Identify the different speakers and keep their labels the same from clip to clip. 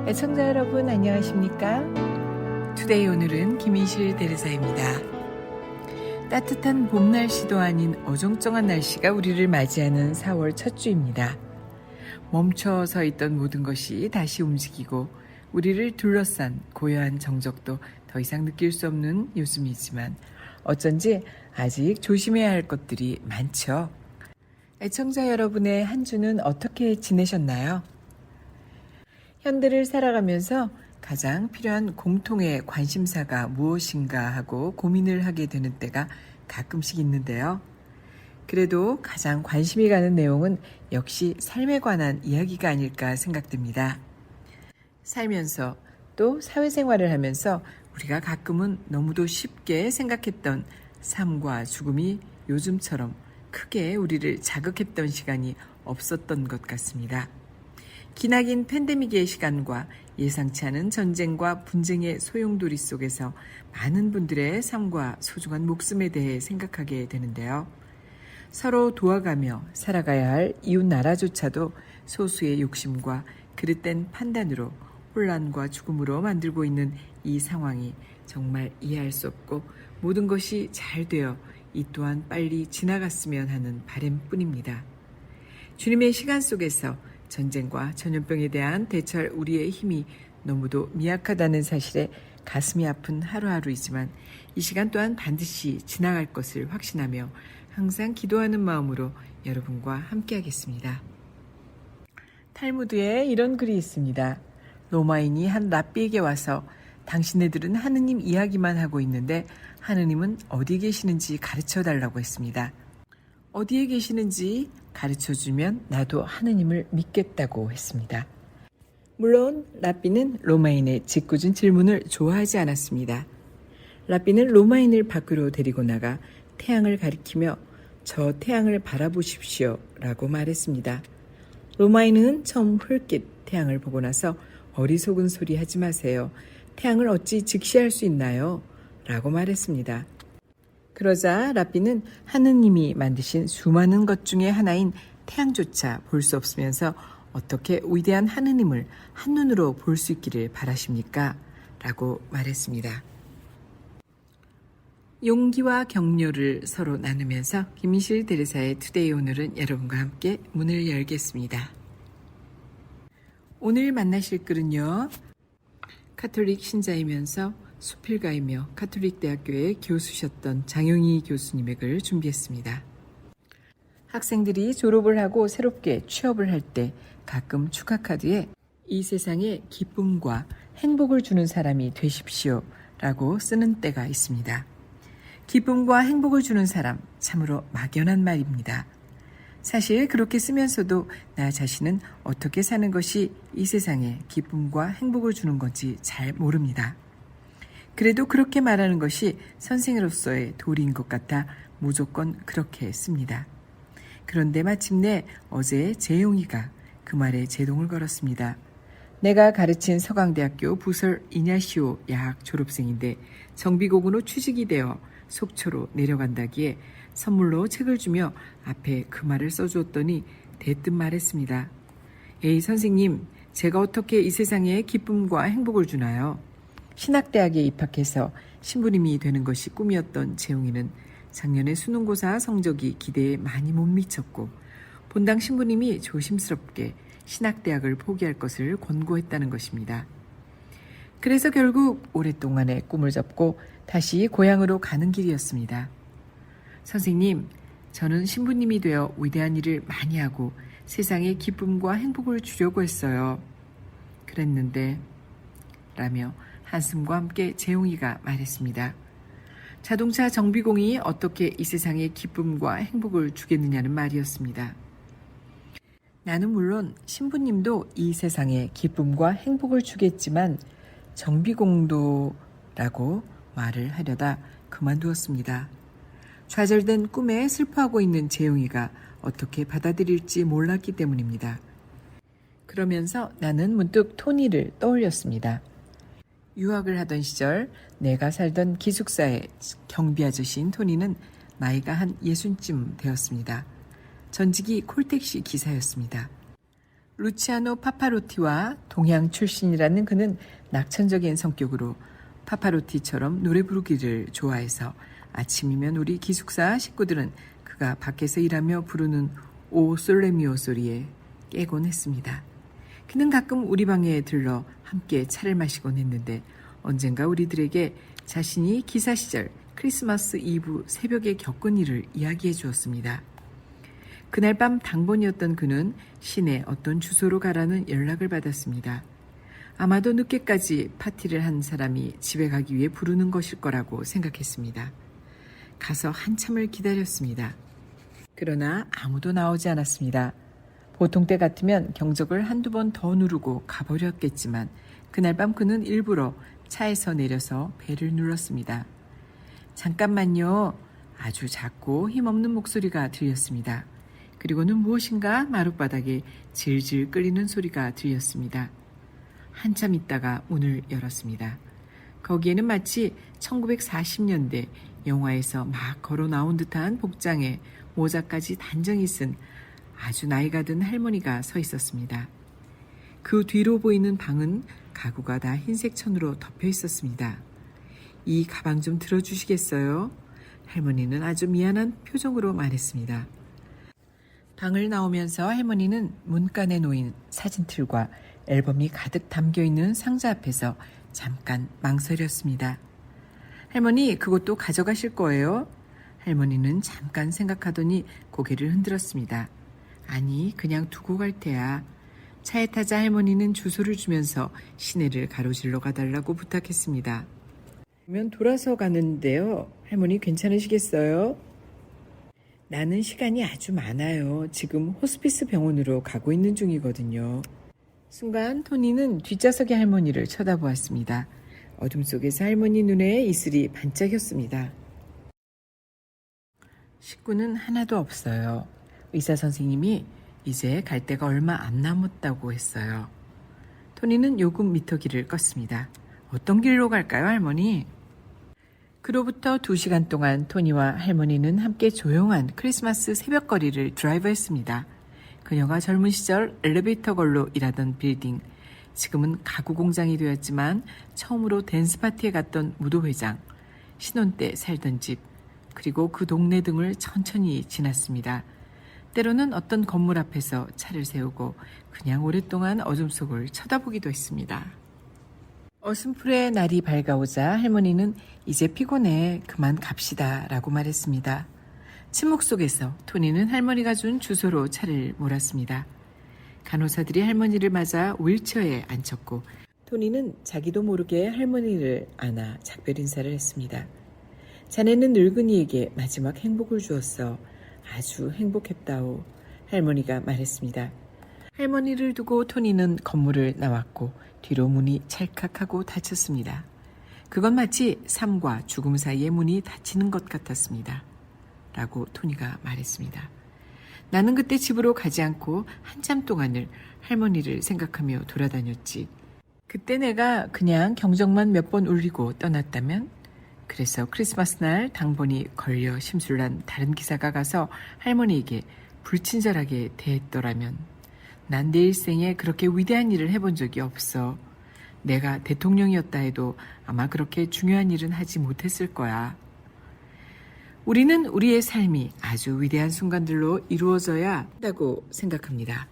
Speaker 1: 애청자 여러분 안녕하십니까? 투데이 오늘은 김인실 대리사입니다. 따뜻한 봄 날씨도 아닌 어정쩡한 날씨가 우리를 맞이하는 4월 첫 주입니다. 멈춰서 있던 모든 것이 다시 움직이고 우리를 둘러싼 고요한 정적도 더 이상 느낄 수 없는 요즘이지만 어쩐지 아직 조심해야 할 것들이 많죠. 애청자 여러분의 한 주는 어떻게 지내셨나요? 현대를 살아가면서 가장 필요한 공통의 관심사가 무엇인가 하고 고민을 하게 되는 때가 가끔씩 있는데요. 그래도 가장 관심이 가는 내용은 역시 삶에 관한 이야기가 아닐까 생각됩니다. 살면서 또 사회생활을 하면서 우리가 가끔은 너무도 쉽게 생각했던 삶과 죽음이 요즘처럼 크게 우리를 자극했던 시간이 없었던 것 같습니다. 기나긴 팬데믹의 시간과 예상치 않은 전쟁과 분쟁의 소용돌이 속에서 많은 분들의 삶과 소중한 목숨에 대해 생각하게 되는데요. 서로 도와가며 살아가야 할 이웃 나라조차도 소수의 욕심과 그릇된 판단으로 혼란과 죽음으로 만들고 있는 이 상황이 정말 이해할 수 없고 모든 것이 잘 되어 이 또한 빨리 지나갔으면 하는 바람뿐입니다. 주님의 시간 속에서 전쟁과 전염병에 대한 대처할 우리의 힘이 너무도 미약하다는 사실에 가슴이 아픈 하루하루이지만 이 시간 또한 반드시 지나갈 것을 확신하며 항상 기도하는 마음으로 여러분과 함께하겠습니다. 탈무드에 이런 글이 있습니다. 로마인이 한 랍비에게 와서 당신네들은 하느님 이야기만 하고 있는데 하느님은 어디 계시는지 가르쳐 달라고 했습니다. 어디에 계시는지 가르쳐주면 나도 하느님을 믿겠다고 했습니다. 물론 랍비는 로마인의 짓궂은 질문을 좋아하지 않았습니다. 랍비는 로마인을 밖으로 데리고 나가 태양을 가리키며 저 태양을 바라보십시오 라고 말했습니다. 로마인은 처음 훌깃 태양을 보고 나서 어리석은 소리 하지 마세요. 태양을 어찌 직시할 수 있나요? 라고 말했습니다. 그러자 랍비는 하느님이 만드신 수많은 것 중에 하나인 태양조차 볼 수 없으면서 어떻게 위대한 하느님을 한눈으로 볼 수 있기를 바라십니까? 라고 말했습니다. 용기와 격려를 서로 나누면서 김인실 대리사의 투데이 오늘은 여러분과 함께 문을 열겠습니다. 오늘 만나실 글은요. 가톨릭 신자이면서 수필가이며 가톨릭 대학교의 교수셨던 장용희 교수님의 글 준비했습니다. 학생들이 졸업을 하고 새롭게 취업을 할 때 가끔 축하카드에 이 세상에 기쁨과 행복을 주는 사람이 되십시오 라고 쓰는 때가 있습니다. 기쁨과 행복을 주는 사람, 참으로 막연한 말입니다. 사실 그렇게 쓰면서도 나 자신은 어떻게 사는 것이 이 세상에 기쁨과 행복을 주는 건지 잘 모릅니다. 그래도 그렇게 말하는 것이 선생으로서의 도리인 것 같아 무조건 그렇게 씁니다. 그런데 마침내 어제 재용이가 그 말에 제동을 걸었습니다. 내가 가르친 서강대학교 부설 이냐시오 야학 졸업생인데 정비공으로 취직이 되어 속초로 내려간다기에 선물로 책을 주며 앞에 그 말을 써주었더니 대뜸 말했습니다. 에이 선생님, 제가 어떻게 이 세상에 기쁨과 행복을 주나요? 신학대학에 입학해서 신부님이 되는 것이 꿈이었던 재용이는 작년에 수능고사 성적이 기대에 많이 못 미쳤고 본당 신부님이 조심스럽게 신학대학을 포기할 것을 권고했다는 것입니다. 그래서 결국 오랫동안의 꿈을 접고 다시 고향으로 가는 길이었습니다. 선생님, 저는 신부님이 되어 위대한 일을 많이 하고 세상에 기쁨과 행복을 주려고 했어요. 그랬는데 라며 한숨과 함께 재용이가 말했습니다. 자동차 정비공이 어떻게 이 세상에 기쁨과 행복을 주겠느냐는 말이었습니다. 나는 물론 신부님도 이 세상에 기쁨과 행복을 주겠지만 정비공도 라고 말을 하려다 그만두었습니다. 좌절된 꿈에 슬퍼하고 있는 재용이가 어떻게 받아들일지 몰랐기 때문입니다. 그러면서 나는 문득 토니를 떠올렸습니다. 유학을 하던 시절 내가 살던 기숙사의 경비 아저씨인 토니는 나이가 한 60쯤 되었습니다. 전직이 콜택시 기사였습니다. 루치아노 파파로티와 동양 출신이라는 그는 낙천적인 성격으로 파파로티처럼 노래 부르기를 좋아해서 아침이면 우리 기숙사 식구들은 그가 밖에서 일하며 부르는 오 솔레미오 소리에 깨곤 했습니다. 그는 가끔 우리 방에 들러 함께 차를 마시곤 했는데 언젠가 우리들에게 자신이 기사 시절 크리스마스 이브 새벽에 겪은 일을 이야기해 주었습니다. 그날 밤 당번이었던 그는 시내 어떤 주소로 가라는 연락을 받았습니다. 아마도 늦게까지 파티를 한 사람이 집에 가기 위해 부르는 것일 거라고 생각했습니다. 가서 한참을 기다렸습니다. 그러나 아무도 나오지 않았습니다. 보통 때 같으면 경적을 한두 번 더 누르고 가버렸겠지만 그날 밤 그는 일부러 차에서 내려서 벨을 눌렀습니다. 잠깐만요. 아주 작고 힘없는 목소리가 들렸습니다. 그리고는 무엇인가 마룻바닥에 질질 끓이는 소리가 들렸습니다. 한참 있다가 문을 열었습니다. 거기에는 마치 1940년대 영화에서 막 걸어 나온 듯한 복장에 모자까지 단정히 쓴 아주 나이가 든 할머니가 서 있었습니다. 그 뒤로 보이는 방은 가구가 다 흰색 천으로 덮여 있었습니다. 이 가방 좀 들어주시겠어요? 할머니는 아주 미안한 표정으로 말했습니다. 방을 나오면서 할머니는 문간에 놓인 사진틀과 앨범이 가득 담겨있는 상자 앞에서 잠깐 망설였습니다. 할머니, 그것도 가져가실 거예요? 할머니는 잠깐 생각하더니 고개를 흔들었습니다. 아니, 그냥 두고 갈 테야. 차에 타자 할머니는 주소를 주면서 시내를 가로질러 가달라고 부탁했습니다. 그러면 돌아서 가는데요. 할머니 괜찮으시겠어요? 나는 시간이 아주 많아요. 지금 호스피스 병원으로 가고 있는 중이거든요. 순간 토니는 뒷좌석의 할머니를 쳐다보았습니다. 어둠 속에서 할머니 눈에 이슬이 반짝였습니다. 식구는 하나도 없어요. 의사 선생님이 이제 갈 데가 얼마 안 남았다고 했어요. 토니는 요금 미터기를 껐습니다. 어떤 길로 갈까요, 할머니? 그로부터 2시간 동안 토니와 할머니는 함께 조용한 크리스마스 새벽거리를 드라이브했습니다. 그녀가 젊은 시절 엘리베이터 걸로 일하던 빌딩, 지금은 가구 공장이 되었지만 처음으로 댄스 파티에 갔던 무도회장, 신혼 때 살던 집, 그리고 그 동네 등을 천천히 지났습니다. 때로는 어떤 건물 앞에서 차를 세우고 그냥 오랫동안 어둠 속을 쳐다보기도 했습니다. 어슴풀의 날이 밝아오자 할머니는 이제 피곤해, 그만 갑시다 라고 말했습니다. 침묵 속에서 토니는 할머니가 준 주소로 차를 몰았습니다. 간호사들이 할머니를 맞아 휠체어에 앉혔고 토니는 자기도 모르게 할머니를 안아 작별 인사를 했습니다. 자네는 늙은이에게 마지막 행복을 주었어. 아주 행복했다오. 할머니가 말했습니다. 할머니를 두고 토니는 건물을 나왔고 뒤로 문이 찰칵하고 닫혔습니다. 그건 마치 삶과 죽음 사이의 문이 닫히는 것 같았습니다. 라고 토니가 말했습니다. 나는 그때 집으로 가지 않고 한참 동안을 할머니를 생각하며 돌아다녔지. 그때 내가 그냥 경적만 몇 번 울리고 떠났다면? 그래서 크리스마스 날 당번이 걸려 심술난 다른 기사가 가서 할머니에게 불친절하게 대했더라면 난 내 일생에 그렇게 위대한 일을 해본 적이 없어. 내가 대통령이었다 해도 아마 그렇게 중요한 일은 하지 못했을 거야. 우리는 우리의 삶이 아주 위대한 순간들로 이루어져야 한다고 생각합니다.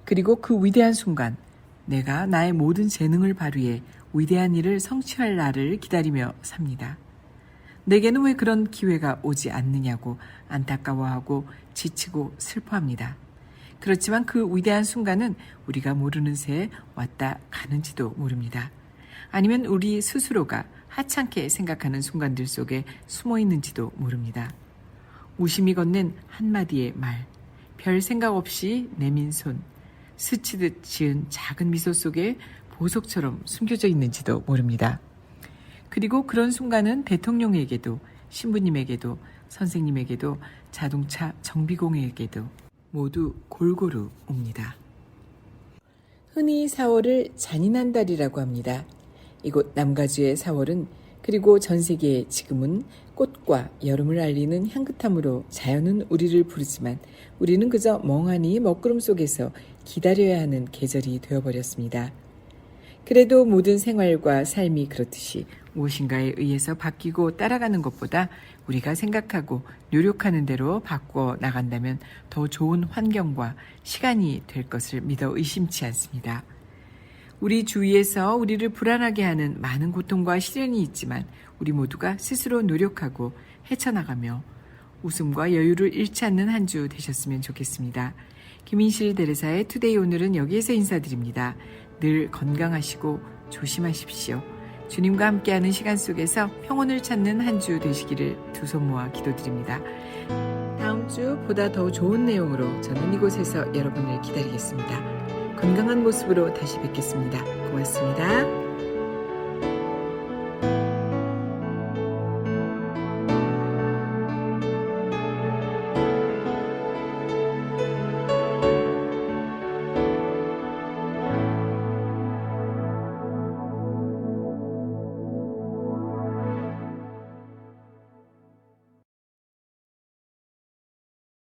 Speaker 1: 그리고 그 위대한 순간, 내가 나의 모든 재능을 발휘해 위대한 일을 성취할 날을 기다리며 삽니다. 내게는 왜 그런 기회가 오지 않느냐고 안타까워하고 지치고 슬퍼합니다. 그렇지만 그 위대한 순간은 우리가 모르는 새에 왔다 가는지도 모릅니다. 아니면 우리 스스로가 하찮게 생각하는 순간들 속에 숨어 있는지도 모릅니다. 무심히 건넨 한마디의 말, 별 생각 없이 내민 손, 스치듯 지은 작은 미소 속에 보석처럼 숨겨져 있는지도 모릅니다. 그리고 그런 순간은 대통령에게도 신부님에게도 선생님에게도 자동차 정비공에게도 모두 골고루 옵니다. 흔히 4월을 잔인한 달이라고 합니다. 이곳 남가주의 4월은 그리고 전 세계에 지금은 꽃과 여름을 알리는 향긋함으로 자연은 우리를 부르지만 우리는 그저 멍하니 먹구름 속에서 기다려야 하는 계절이 되어버렸습니다. 그래도 모든 생활과 삶이 그렇듯이 무엇인가에 의해서 바뀌고 따라가는 것보다 우리가 생각하고 노력하는 대로 바꿔 나간다면 더 좋은 환경과 시간이 될 것을 믿어 의심치 않습니다. 우리 주위에서 우리를 불안하게 하는 많은 고통과 시련이 있지만 우리 모두가 스스로 노력하고 헤쳐나가며 웃음과 여유를 잃지 않는 한 주 되셨으면 좋겠습니다. 김인실 대레사의 투데이 오늘은 여기에서 인사드립니다. 늘 건강하시고 조심하십시오. 주님과 함께하는 시간 속에서 평온을 찾는 한 주 되시기를 두 손 모아 기도드립니다. 다음 주 보다 더 좋은 내용으로 저는 이곳에서 여러분을 기다리겠습니다. 건강한 모습으로 다시 뵙겠습니다. 고맙습니다.